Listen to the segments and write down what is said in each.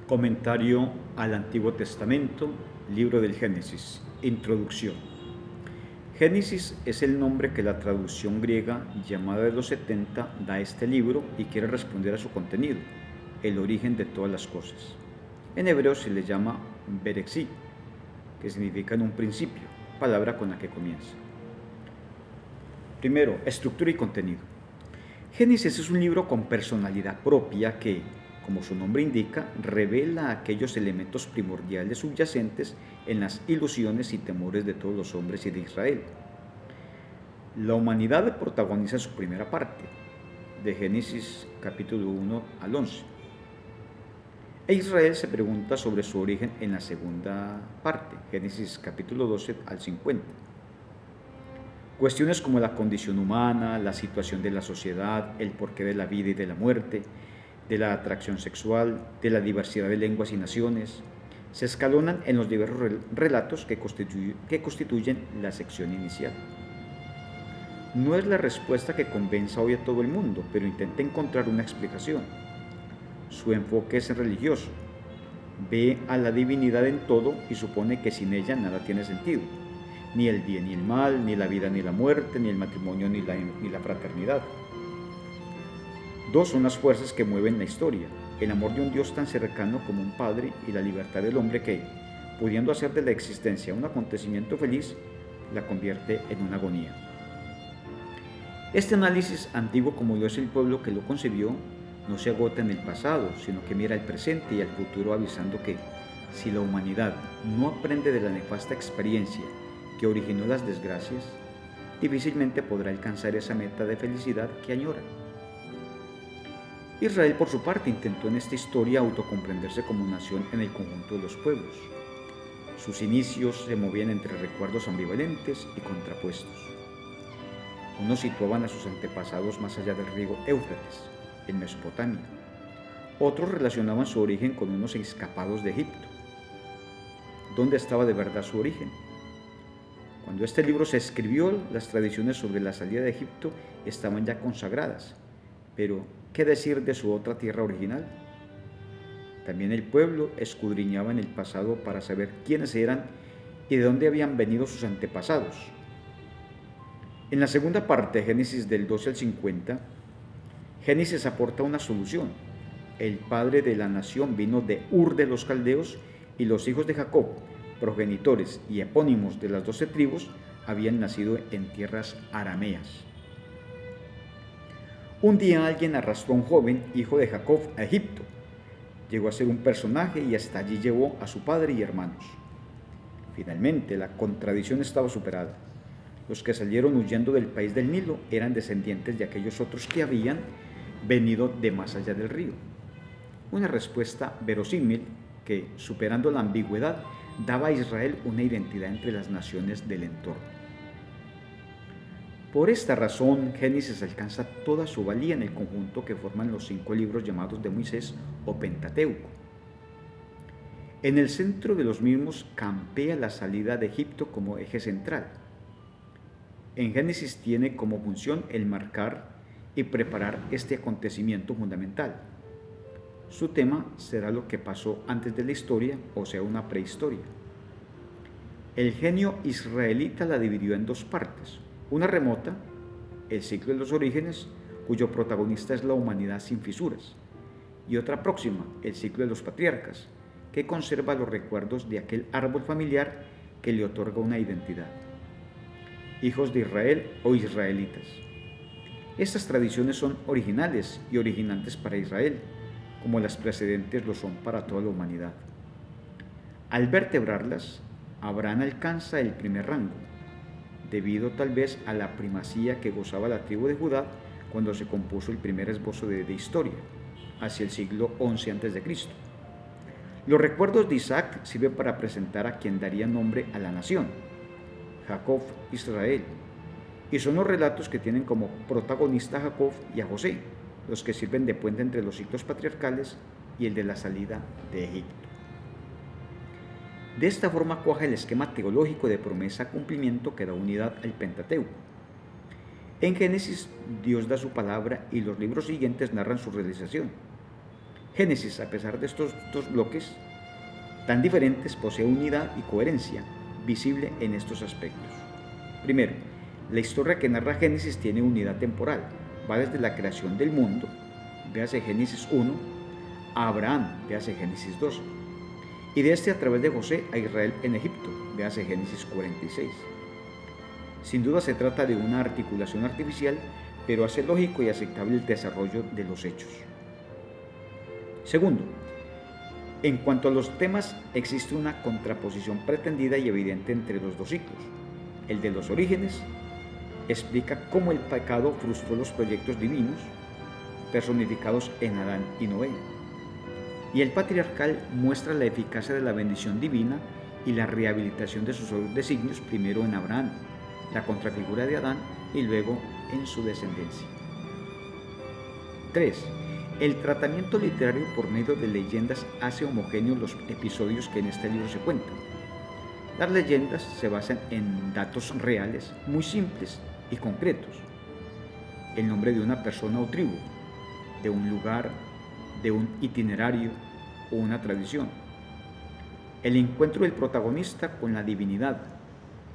Comentario al Antiguo Testamento, libro del Génesis. Introducción. Génesis es el nombre que la traducción griega llamada de los 70 da a este libro y quiere responder a su contenido, el origen de todas las cosas. En hebreo se le llama Berexí, que significa en un principio, palabra con la que comienza. Primero, estructura y contenido. Génesis es un libro con personalidad propia que, como su nombre indica, revela aquellos elementos primordiales subyacentes en las ilusiones y temores de todos los hombres y de Israel. La humanidad protagoniza su primera parte, de Génesis capítulo 1 al 11. E Israel se pregunta sobre su origen en la segunda parte, Génesis capítulo 12 al 50. Cuestiones como la condición humana, la situación de la sociedad, el porqué de la vida y de la muerte, de la atracción sexual, de la diversidad de lenguas y naciones, se escalonan en los diversos relatos que constituyen la sección inicial. No es la respuesta que convenza hoy a todo el mundo, pero intenta encontrar una explicación. Su enfoque es religioso. Ve a la divinidad en todo y supone que sin ella nada tiene sentido. Ni el bien ni el mal, ni la vida ni la muerte, ni el matrimonio ni la fraternidad. Dos son las fuerzas que mueven la historia: el amor de un Dios tan cercano como un padre y la libertad del hombre que, pudiendo hacer de la existencia un acontecimiento feliz, la convierte en una agonía. Este análisis, antiguo como lo es el pueblo que lo concibió, no se agota en el pasado, sino que mira al presente y al futuro avisando que, si la humanidad no aprende de la nefasta experiencia que originó las desgracias, difícilmente podrá alcanzar esa meta de felicidad que añora. Israel, por su parte, intentó en esta historia autocomprenderse como nación en el conjunto de los pueblos. Sus inicios se movían entre recuerdos ambivalentes y contrapuestos. Unos situaban a sus antepasados más allá del río Éufrates, en Mesopotamia. Otros relacionaban su origen con unos escapados de Egipto. ¿Dónde estaba de verdad su origen? Cuando este libro se escribió, las tradiciones sobre la salida de Egipto estaban ya consagradas. Pero, ¿qué decir de su otra tierra original? También el pueblo escudriñaba en el pasado para saber quiénes eran y de dónde habían venido sus antepasados. En la segunda parte, Génesis del 12 al 50, Génesis aporta una solución. El padre de la nación vino de Ur de los Caldeos y los hijos de Jacob, progenitores y epónimos de las 12 tribus, habían nacido en tierras arameas. Un día alguien arrastró a un joven, hijo de Jacob, a Egipto. Llegó a ser un personaje y hasta allí llevó a su padre y hermanos. Finalmente, la contradicción estaba superada. Los que salieron huyendo del país del Nilo eran descendientes de aquellos otros que habían venido de más allá del río. Una respuesta verosímil que, superando la ambigüedad, daba a Israel una identidad entre las naciones del entorno. Por esta razón, Génesis alcanza toda su valía en el conjunto que forman los 5 libros llamados de Moisés o Pentateuco. En el centro de los mismos campea la salida de Egipto como eje central. En Génesis tiene como función el marcar y preparar este acontecimiento fundamental. Su tema será lo que pasó antes de la historia, o sea, una prehistoria. El genio israelita la dividió en 2 partes. Una remota, el ciclo de los orígenes, cuyo protagonista es la humanidad sin fisuras, y otra próxima, el ciclo de los patriarcas, que conserva los recuerdos de aquel árbol familiar que le otorga una identidad. Hijos de Israel o israelitas. Estas tradiciones son originales y originantes para Israel, como las precedentes lo son para toda la humanidad. Al vertebrarlas, Abraham alcanza el primer rango, debido tal vez a la primacía que gozaba la tribu de Judá cuando se compuso el primer esbozo de historia, hacia el siglo XI a.C. Los recuerdos de Isaac sirven para presentar a quien daría nombre a la nación, Jacob, Israel, y son los relatos que tienen como protagonista a Jacob y a José, los que sirven de puente entre los ciclos patriarcales y el de la salida de Egipto. De esta forma cuaja el esquema teológico de promesa-cumplimiento que da unidad al Pentateuco. En Génesis, Dios da su palabra y los libros siguientes narran su realización. Génesis, a pesar de estos dos bloques tan diferentes, posee unidad y coherencia visible en estos aspectos. Primero, la historia que narra Génesis tiene unidad temporal, va desde la creación del mundo, véase Génesis 1, a Abraham, véase Génesis 2, y de este a través de José a Israel en Egipto, véase Génesis 46. Sin duda se trata de una articulación artificial, pero hace lógico y aceptable el desarrollo de los hechos. Segundo, en cuanto a los temas, existe una contraposición pretendida y evidente entre los dos ciclos. El de los orígenes explica cómo el pecado frustró los proyectos divinos, personificados en Adán y Noé. Y el patriarcal muestra la eficacia de la bendición divina y la rehabilitación de sus designios, primero en Abraham, la contrafigura de Adán, y luego en su descendencia. 3. El tratamiento literario por medio de leyendas hace homogéneos los episodios que en este libro se cuentan. Las leyendas se basan en datos reales, muy simples y concretos. El nombre de una persona o tribu, de un lugar, de un itinerario o una tradición. El encuentro del protagonista con la divinidad,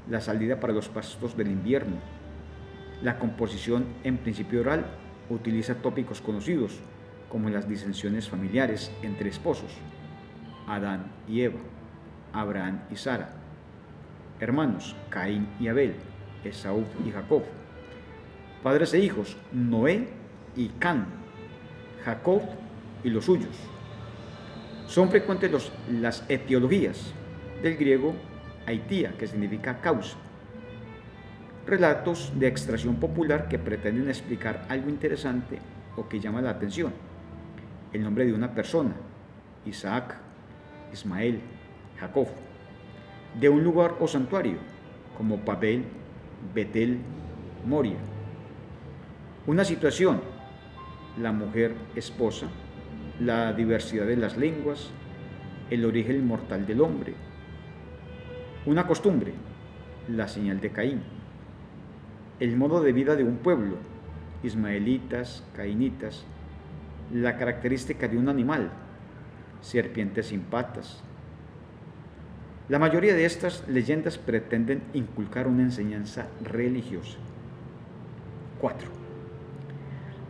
la salida para los pastos del invierno. La composición en principio oral utiliza tópicos conocidos, como las disensiones familiares entre esposos, Adán y Eva, Abraham y Sara, hermanos, Caín y Abel, Esaú y Jacob, padres e hijos, Noé y Can, Jacob y los suyos. Son frecuentes las etiologías, del griego aitia, que significa causa, relatos de extracción popular que pretenden explicar algo interesante o que llama la atención. El nombre de una persona, Isaac, Ismael, Jacob, de un lugar o santuario, como Babel, Betel, Moria. Una situación, la mujer esposa, la diversidad de las lenguas, el origen inmortal del hombre. Una costumbre, la señal de Caín. El modo de vida de un pueblo, ismaelitas, cainitas. La característica de un animal, serpientes sin patas. La mayoría de estas leyendas pretenden inculcar una enseñanza religiosa. 4.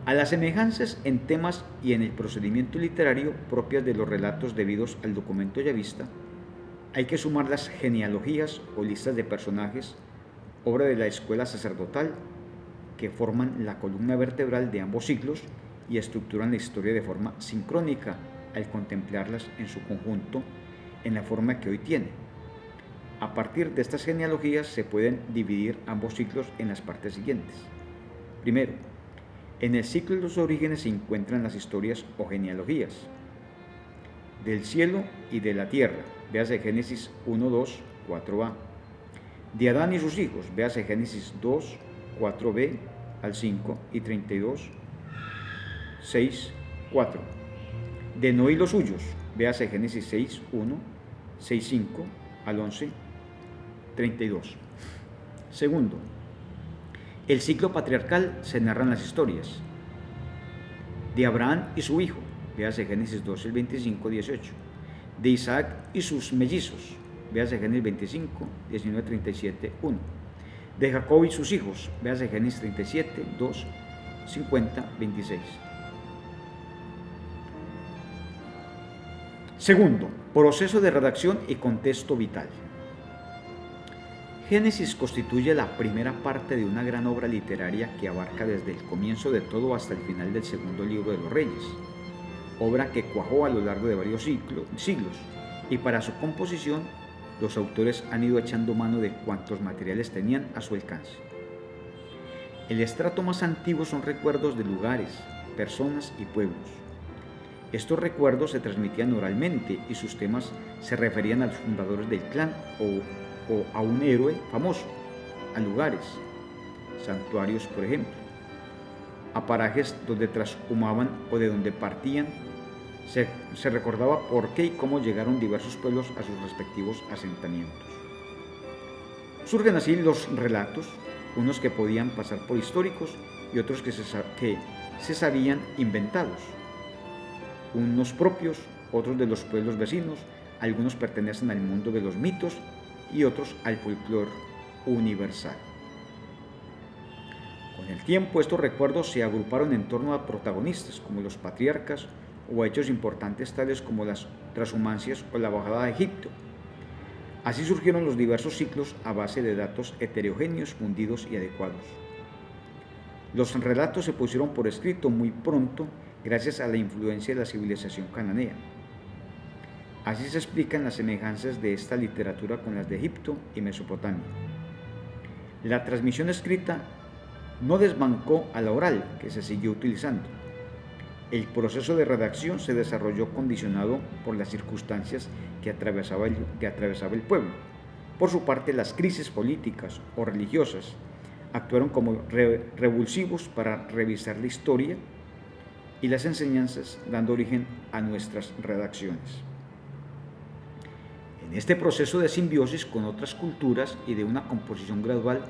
A las semejanzas en temas y en el procedimiento literario propias de los relatos debidos al documento yavista, hay que sumar las genealogías o listas de personajes, obra de la escuela sacerdotal, que forman la columna vertebral de ambos siglos y estructuran la historia de forma sincrónica al contemplarlas en su conjunto en la forma que hoy tiene. A partir de estas genealogías se pueden dividir ambos ciclos en las partes siguientes. Primero, en el ciclo de los orígenes se encuentran las historias o genealogías del cielo y de la tierra, véase Génesis 1, 2, 4a. De Adán y sus hijos, véase Génesis 2, 4b al 5 y 32, 6, 4. De Noé y los suyos, véase Génesis 6, 1, 6, 5 al 11, 32. Segundo, el ciclo patriarcal se narran las historias de Abraham y su hijo, véase Génesis 12, 25, 18. De Isaac y sus mellizos, véase Génesis 25, 19, 37, 1. De Jacob y sus hijos, véase Génesis 37, 2, 50, 26. Segundo, proceso de redacción y contexto vital. Génesis constituye la primera parte de una gran obra literaria que abarca desde el comienzo de todo hasta el final del segundo libro de los Reyes, obra que cuajó a lo largo de varios siglos, y para su composición los autores han ido echando mano de cuantos materiales tenían a su alcance. El estrato más antiguo son recuerdos de lugares, personas y pueblos. Estos recuerdos se transmitían oralmente y sus temas se referían a los fundadores del clan o a un héroe famoso, a lugares, santuarios por ejemplo, a parajes donde trashumaban o de donde partían. Se recordaba por qué y cómo llegaron diversos pueblos a sus respectivos asentamientos. Surgen así los relatos, unos que podían pasar por históricos y otros que se sabían inventados. unos propios, otros de los pueblos vecinos, algunos pertenecen al mundo de los mitos y otros al folclore universal. Con el tiempo, estos recuerdos se agruparon en torno a protagonistas como los patriarcas o a hechos importantes tales como las transhumancias o la bajada de Egipto. Así surgieron los diversos ciclos a base de datos heterogéneos, fundidos y adecuados. Los relatos se pusieron por escrito muy pronto gracias a la influencia de la civilización cananea. Así se explican las semejanzas de esta literatura con las de Egipto y Mesopotamia. La transmisión escrita no desbancó a la oral, que se siguió utilizando. El proceso de redacción se desarrolló condicionado por las circunstancias que atravesaba el pueblo. Por su parte, las crisis políticas o religiosas actuaron como revulsivos para revisar la historia y las enseñanzas, dando origen a nuestras redacciones. En este proceso de simbiosis con otras culturas y de una composición gradual,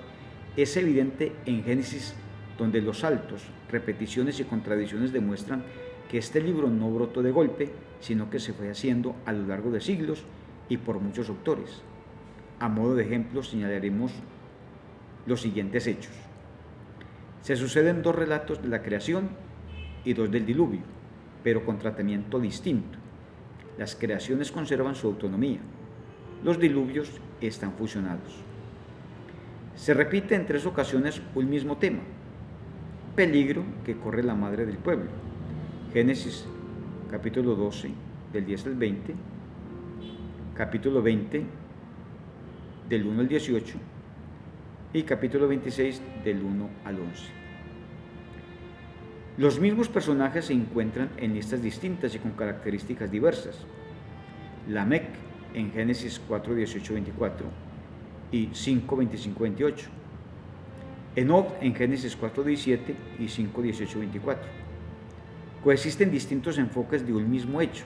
es evidente en Génesis, donde los saltos, repeticiones y contradicciones demuestran que este libro no brotó de golpe, sino que se fue haciendo a lo largo de siglos y por muchos autores. A modo de ejemplo, señalaremos los siguientes hechos. Se suceden 2 relatos de la creación y 2 del diluvio, pero con tratamiento distinto. Las creaciones conservan su autonomía, los diluvios están fusionados. Se repite en 3 ocasiones un mismo tema: peligro que corre la madre del pueblo. Génesis capítulo 12 del 10 al 20, capítulo 20 del 1 al 18 y capítulo 26 del 1 al 11. Los mismos personajes se encuentran en listas distintas y con características diversas. Lamec en Génesis 4, 18, 24 y 5, 25, 28. Enoc en Génesis 4, 17 y 5, 18, 24. Coexisten distintos enfoques de un mismo hecho.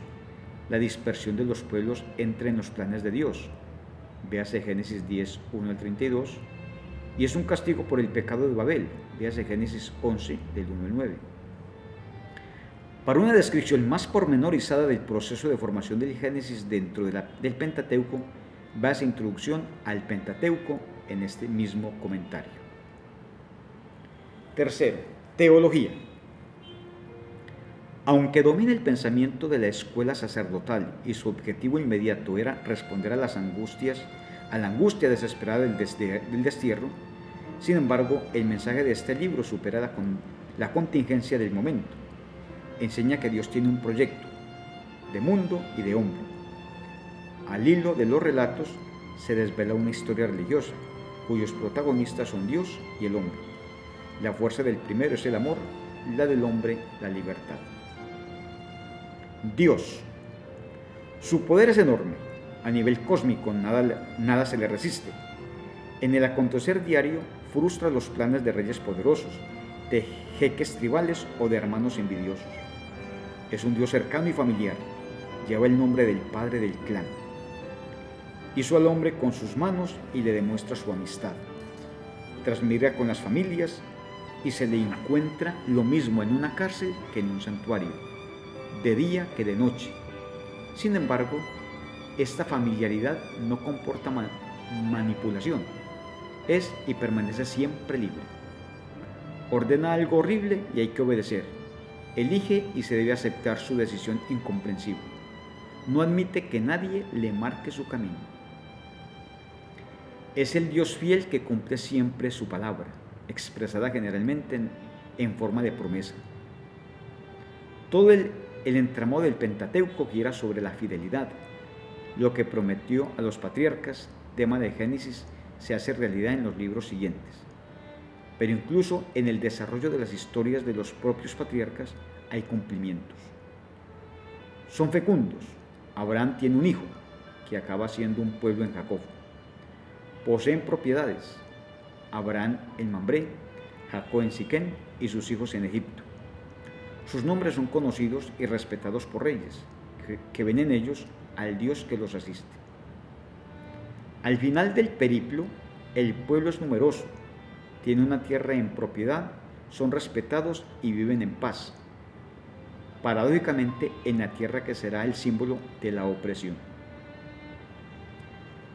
La dispersión de los pueblos entra en los planes de Dios. Véase Génesis 10, 1 al 32. Y es un castigo por el pecado de Babel. Véase Génesis 11, del 1 al 9. Para una descripción más pormenorizada del proceso de formación del Génesis dentro del Pentateuco, véase Introducción al Pentateuco en este mismo comentario. Tercero, teología. Aunque domina el pensamiento de la escuela sacerdotal y su objetivo inmediato era responder a la angustia desesperada del destierro, sin embargo, el mensaje de este libro supera la contingencia del momento. Enseña que Dios tiene un proyecto de mundo y de hombre. Al hilo de los relatos se desvela una historia religiosa, cuyos protagonistas son Dios y el hombre. La fuerza del primero es el amor, la del hombre, la libertad. Dios. Su poder es enorme. A nivel cósmico nada se le resiste. En el acontecer diario frustra los planes de reyes poderosos, de jeques tribales o de hermanos envidiosos. Es un Dios cercano y familiar. Lleva el nombre del padre del clan. Hizo al hombre con sus manos y le demuestra su amistad. Transmira con las familias y se le encuentra lo mismo en una cárcel que en un santuario, de día que de noche. Sin embargo, esta familiaridad no comporta manipulación. Es y permanece siempre libre. Ordena algo horrible y hay que obedecer. Elige y se debe aceptar su decisión incomprensible. No admite que nadie le marque su camino. Es el Dios fiel que cumple siempre su palabra, expresada generalmente en forma de promesa. Todo el entramado del Pentateuco gira sobre la fidelidad. Lo que prometió a los patriarcas, tema de Génesis, se hace realidad en los libros siguientes. Pero incluso en el desarrollo de las historias de los propios patriarcas hay cumplimientos. Son fecundos. Abraham tiene un hijo, que acaba siendo un pueblo en Jacob. Poseen propiedades. Abraham en Mambré, Jacob en Siquén y sus hijos en Egipto. Sus nombres son conocidos y respetados por reyes, que ven en ellos al Dios que los asiste. Al final del periplo, el pueblo es numeroso, tiene una tierra en propiedad, son respetados y viven en paz. paradójicamente en la tierra que será el símbolo de la opresión.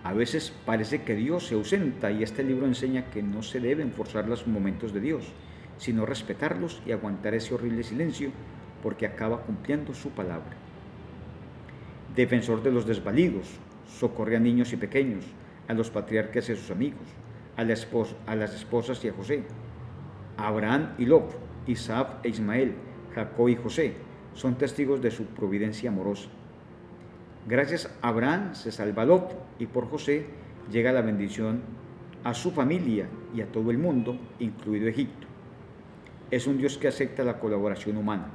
A veces parece que Dios se ausenta y este libro enseña que no se deben forzar los momentos de Dios, sino respetarlos y aguantar ese horrible silencio porque acaba cumpliendo su palabra. Defensor de los desvalidos, socorre a niños y pequeños, a los patriarcas y a sus amigos, a las esposas y a José. Abraham y Lot, Isaac e Ismael, Jacob y José son testigos de su providencia amorosa. Gracias a Abraham se salva Lot y por José llega la bendición a su familia y a todo el mundo, incluido Egipto. Es un Dios que acepta la colaboración humana.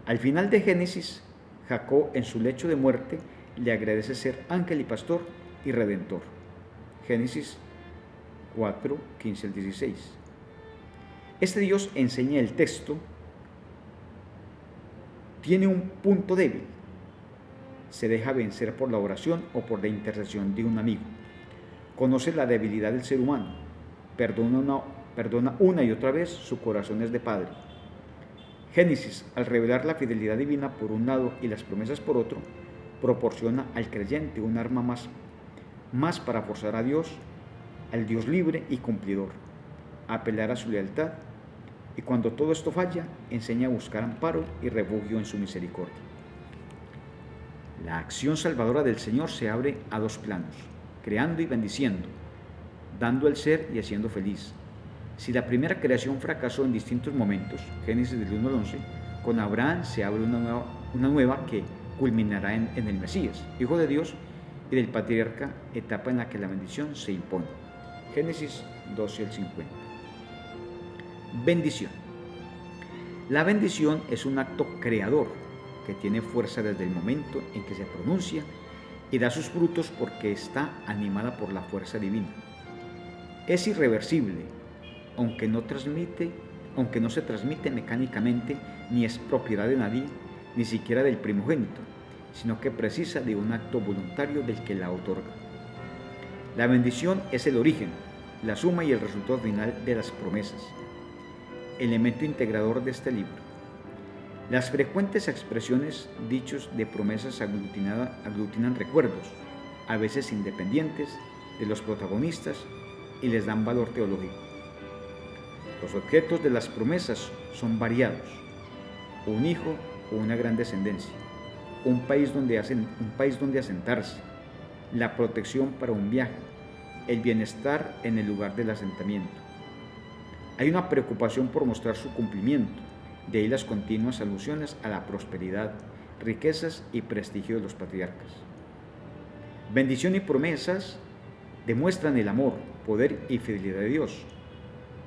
Al final de Génesis, Jacob en su lecho de muerte le agradece ser ángel y pastor y redentor. Génesis 4, 15 al 16. Este Dios, enseña el texto, tiene un punto débil. Se deja vencer por la oración o por la intercesión de un amigo. Conoce la debilidad del ser humano. Perdona una y otra vez, su corazón es de padre. Génesis, al revelar la fidelidad divina por un lado y las promesas por otro, proporciona al creyente un arma más para forzar a Dios, al Dios libre y cumplidor, a apelar a su lealtad, y cuando todo esto falla, enseña a buscar amparo y refugio en su misericordia. La acción salvadora del Señor se abre a dos planos, creando y bendiciendo, dando el ser y haciendo feliz. Si la primera creación fracasó en distintos momentos, Génesis del 1 al 11, con Abraham se abre una nueva que culminará en el Mesías, Hijo de Dios y del patriarca, etapa en la que la bendición se impone. Génesis 12 al 50. Bendición. La bendición es un acto creador que tiene fuerza desde el momento en que se pronuncia y da sus frutos porque está animada por la fuerza divina. Es irreversible, aunque no se transmite mecánicamente, ni es propiedad de nadie, ni siquiera del primogénito, sino que precisa de un acto voluntario del que la otorga. La bendición es el origen, la suma y el resultado final de las promesas, elemento integrador de este libro. Las frecuentes expresiones, dichos de promesas aglutinan recuerdos, a veces independientes, de los protagonistas y les dan valor teológico. Los objetos de las promesas son variados: un hijo o una gran descendencia, un país donde asentarse, la protección para un viaje, el bienestar en el lugar del asentamiento. Hay una preocupación por mostrar su cumplimiento, de ahí las continuas alusiones a la prosperidad, riquezas y prestigio de los patriarcas. Bendición y promesas demuestran el amor, poder y fidelidad de Dios.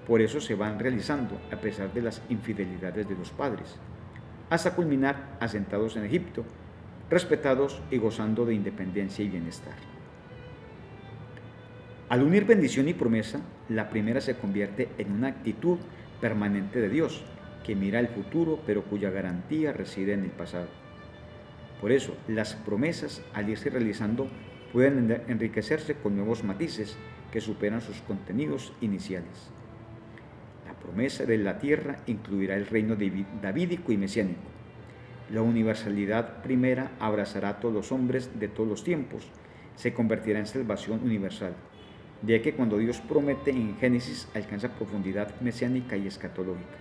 Por eso se van realizando a pesar de las infidelidades de los padres, hasta culminar asentados en Egipto, respetados y gozando de independencia y bienestar. Al unir bendición y promesa, la primera se convierte en una actitud permanente de Dios, que mira el futuro, pero cuya garantía reside en el pasado. Por eso, las promesas, al irse realizando, pueden enriquecerse con nuevos matices que superan sus contenidos iniciales. La promesa de la tierra incluirá el reino davídico y mesiánico. La universalidad primera abrazará a todos los hombres de todos los tiempos, se convertirá en salvación universal. De ahí que cuando Dios promete en Génesis alcanza profundidad mesiánica y escatológica.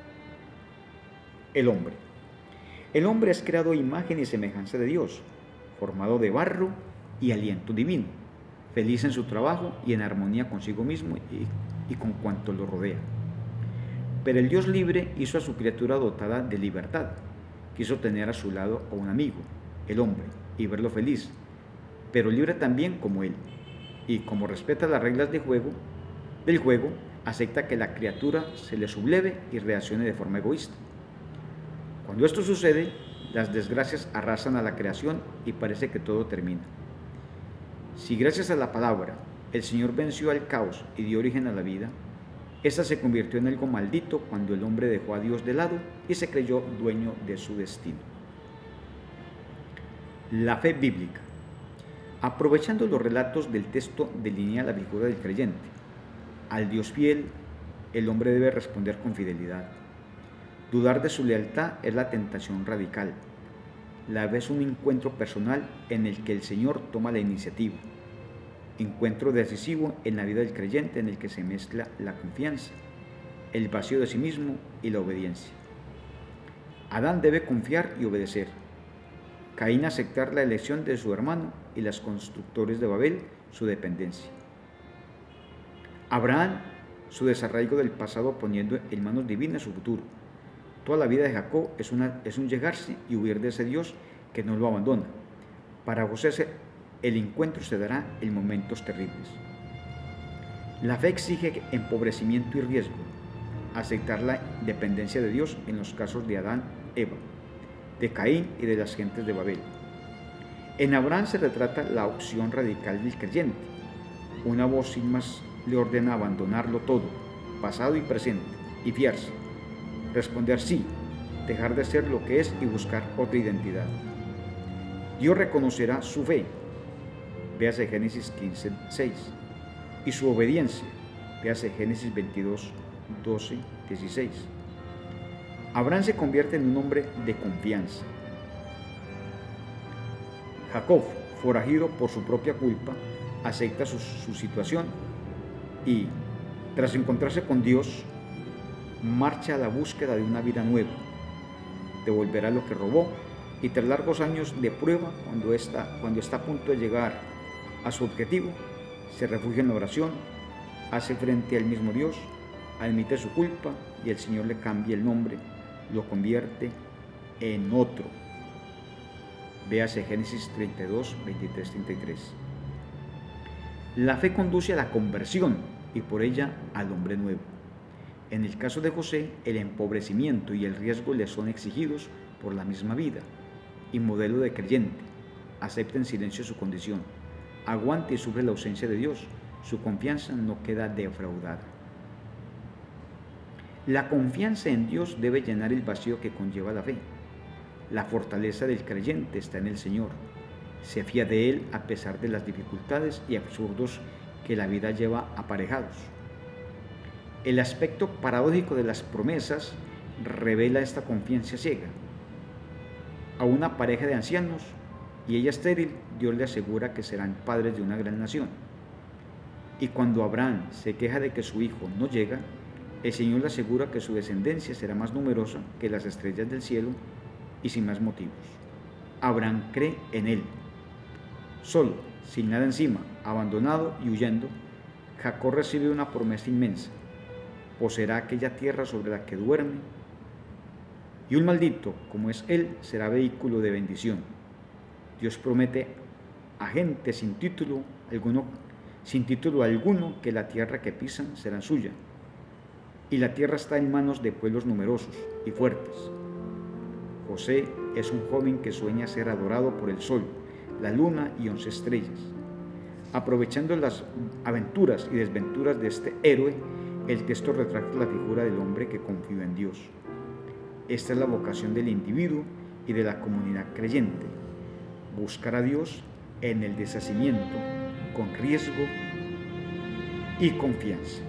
El hombre. El hombre es creado a imagen y semejanza de Dios, formado de barro y aliento divino, feliz en su trabajo y en armonía consigo mismo y con cuanto lo rodea. Pero el Dios libre hizo a su criatura dotada de libertad. Quiso tener a su lado a un amigo, el hombre, y verlo feliz, pero libre también como él. Y como respeta las reglas del juego, acepta que la criatura se le subleve y reaccione de forma egoísta. Cuando esto sucede, las desgracias arrasan a la creación y parece que todo termina. Si gracias a la palabra el Señor venció al caos y dio origen a la vida, esta se convirtió en algo maldito cuando el hombre dejó a Dios de lado y se creyó dueño de su destino. La fe bíblica. Aprovechando los relatos del texto, delinea la figura del creyente. Al Dios fiel, el hombre debe responder con fidelidad. Dudar de su lealtad es la tentación radical. La fe es un encuentro personal en el que el Señor toma la iniciativa. Encuentro decisivo en la vida del creyente en el que se mezcla la confianza, el vacío de sí mismo y la obediencia. Adán debe confiar y obedecer. Caín aceptar la elección de su hermano y los constructores de Babel su dependencia. Abraham su desarraigo del pasado poniendo en manos divinas su futuro. Toda la vida de Jacob es un llegarse y huir de ese Dios que no lo abandona. Para José el encuentro se dará en momentos terribles. La fe exige empobrecimiento y riesgo, aceptar la dependencia de Dios en los casos de Adán, Eva, de Caín y de las gentes de Babel. En Abraham se retrata la opción radical del creyente. Una voz sin más le ordena abandonarlo todo, pasado y presente, y fiarse. Responder sí, dejar de ser lo que es y buscar otra identidad. Dios reconocerá su fe, véase Génesis 15:6, y su obediencia, véase Génesis 22:12-16. Abraham se convierte en un hombre de confianza. Jacob, forajido por su propia culpa, acepta su situación y, tras encontrarse con Dios, marcha a la búsqueda de una vida nueva. Devolverá lo que robó y tras largos años de prueba, cuando está a punto de llegar a su objetivo, se refugia en la oración, hace frente al mismo Dios, admite su culpa y el Señor le cambia el nombre, lo convierte en otro. Véase Génesis 32, 23, 33. La fe conduce a la conversión y por ella al hombre nuevo. En el caso de José, el empobrecimiento y el riesgo le son exigidos por la misma vida y modelo de creyente. Acepta en silencio su condición, aguanta y sufre la ausencia de Dios. Su confianza no queda defraudada. La confianza en Dios debe llenar el vacío que conlleva la fe. La fortaleza del creyente está en el Señor. Se fía de Él a pesar de las dificultades y absurdos que la vida lleva aparejados. El aspecto paradójico de las promesas revela esta confianza ciega. A una pareja de ancianos y ella estéril, Dios le asegura que serán padres de una gran nación. Y cuando Abraham se queja de que su hijo no llega, el Señor le asegura que su descendencia será más numerosa que las estrellas del cielo y sin más motivos. Abraham cree en Él. Solo, sin nada encima, abandonado y huyendo, Jacob recibe una promesa inmensa. Poseerá aquella tierra sobre la que duerme, y un maldito, como es él, será vehículo de bendición. Dios promete a gente sin título alguno que la tierra que pisan será suya, y la tierra está en manos de pueblos numerosos y fuertes. José es un joven que sueña ser adorado por el sol, la luna y 11 estrellas. Aprovechando las aventuras y desventuras de este héroe, el texto retrata la figura del hombre que confió en Dios. Esta es la vocación del individuo y de la comunidad creyente: buscar a Dios en el deshacimiento, con riesgo y confianza.